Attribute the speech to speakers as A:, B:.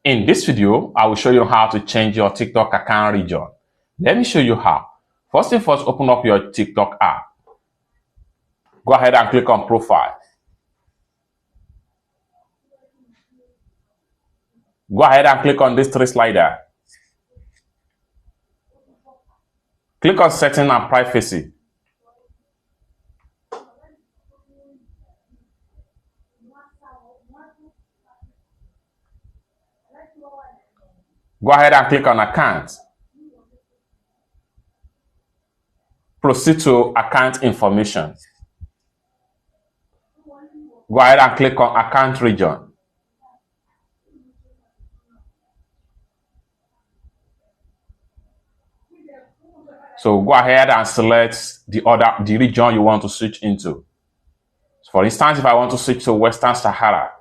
A: In this video, I will show you how to change your TikTok account region. Let me show you how. First thing first, open up your TikTok app. Go ahead and click on Profile. Go ahead and click on this three slider. Click on Setting and Privacy. Go ahead and click on Account. Proceed to Account Information. Go ahead and click on Account Region. So go ahead and select the region you want to switch into. For instance, if I want to switch to Western Sahara,